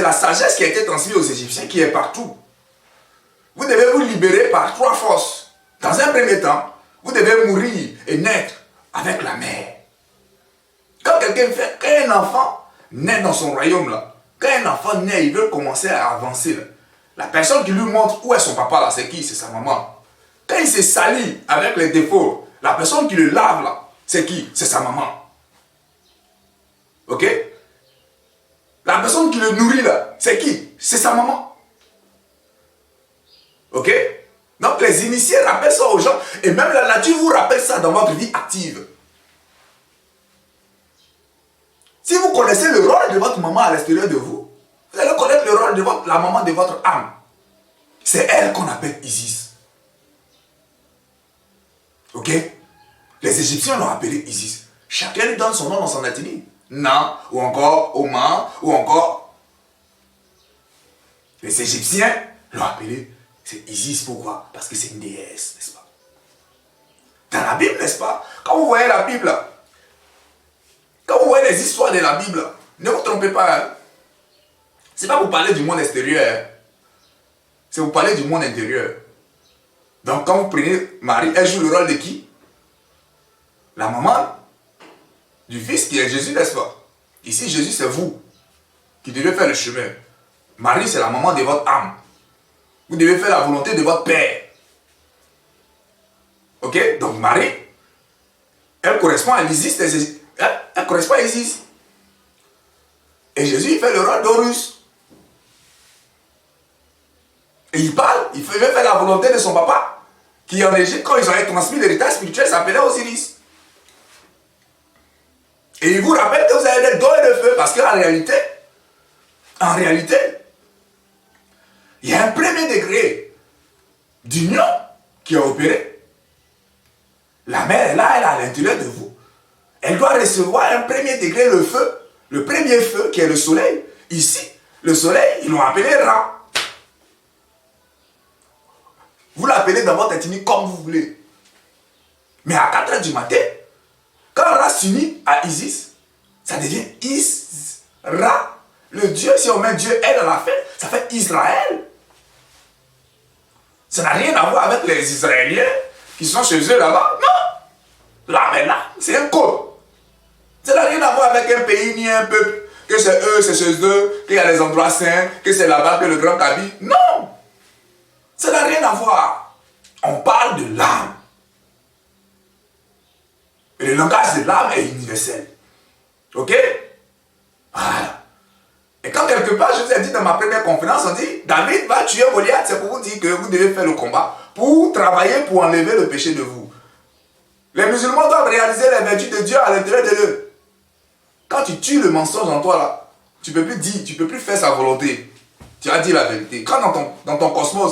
la sagesse qui a été transmise aux Égyptiens qui est partout. Vous devez vous libérer par 3 forces. Dans un premier temps, vous devez mourir et naître avec la mère. Quand un enfant naît dans son royaume, là, quand un enfant naît, il veut commencer à avancer. Là, la personne qui lui montre où est son papa, là, c'est qui? C'est sa maman. Quand il s'est sali avec les défauts, la personne qui le lave, là, c'est qui? C'est sa maman. Ok? La personne qui le nourrit, là, c'est qui? C'est sa maman. Ok? Donc les initiés rappellent ça aux gens, et même la nature vous rappelle ça dans votre vie active. Si vous connaissez le rôle de votre maman à l'extérieur de vous, vous allez connaître le rôle de la maman de votre âme. C'est elle qu'on appelle Isis. Ok? Les Égyptiens l'ont appelé Isis. Chacun lui donne son nom dans son ethnie. Na, ou encore Oma, ou encore. Les Égyptiens l'ont appelé, c'est Isis. Pourquoi? Parce que c'est une déesse, n'est-ce pas? Dans la Bible, n'est-ce pas? Quand vous voyez la Bible, quand vous voyez les histoires de la Bible, ne vous trompez pas. Hein? Ce n'est pas pour parler du monde extérieur. Hein? C'est pour parler du monde intérieur. Donc quand vous prenez Marie, elle joue le rôle de qui? La maman du fils qui est Jésus, n'est-ce pas? Ici, Jésus, c'est vous qui devez faire le chemin. Marie, c'est la maman de votre âme. Vous devez faire la volonté de votre Père. Ok? Donc Marie, elle correspond à l'Isis. Elle correspond à Isis. Et Jésus, il fait le rôle d'Horus. Et il parle, il veut faire la volonté de son papa, qui en Égypte, quand ils ont transmis l'héritage spirituel, s'appelait Osiris. Et il vous rappelle que vous avez des dons et de feu, parce qu'en réalité, il y a un premier degré d'union qui a opéré. La mère est là, elle est à l'intérieur de vous. Elle doit recevoir un premier degré, le feu. Le premier feu qui est le soleil. Ici, le soleil, ils l'ont appelé Ra. Vous l'appelez dans votre ethnie comme vous voulez. Mais à 4 h du matin, quand Ra s'unit à Isis, ça devient Is-Ra. Le Dieu, si on met Dieu, elle à la fin, ça fait Israël. Ça n'a rien à voir avec les Israéliens qui sont chez eux là-bas. Non. Là, mais là, c'est un code. Ça n'a rien à voir avec un pays ni un peuple. Que c'est eux, c'est chez eux, qu'il y a les endroits saints, que c'est là-bas que le grand Kaby. Non. Ça n'a rien à voir. On parle de l'âme. Et le langage de l'âme est universel. Ok? Voilà. Et quand quelque part, je vous ai dit dans ma première conférence, on dit, David va tuer Goliath, c'est pour vous dire que vous devez faire le combat, pour travailler, pour enlever le péché de vous. Les musulmans doivent réaliser les vertus de Dieu à l'intérieur de eux. Quand tu tues le mensonge en toi, là, tu ne peux plus dire, tu ne peux plus faire sa volonté. Tu as dit la vérité. Quand dans ton cosmos,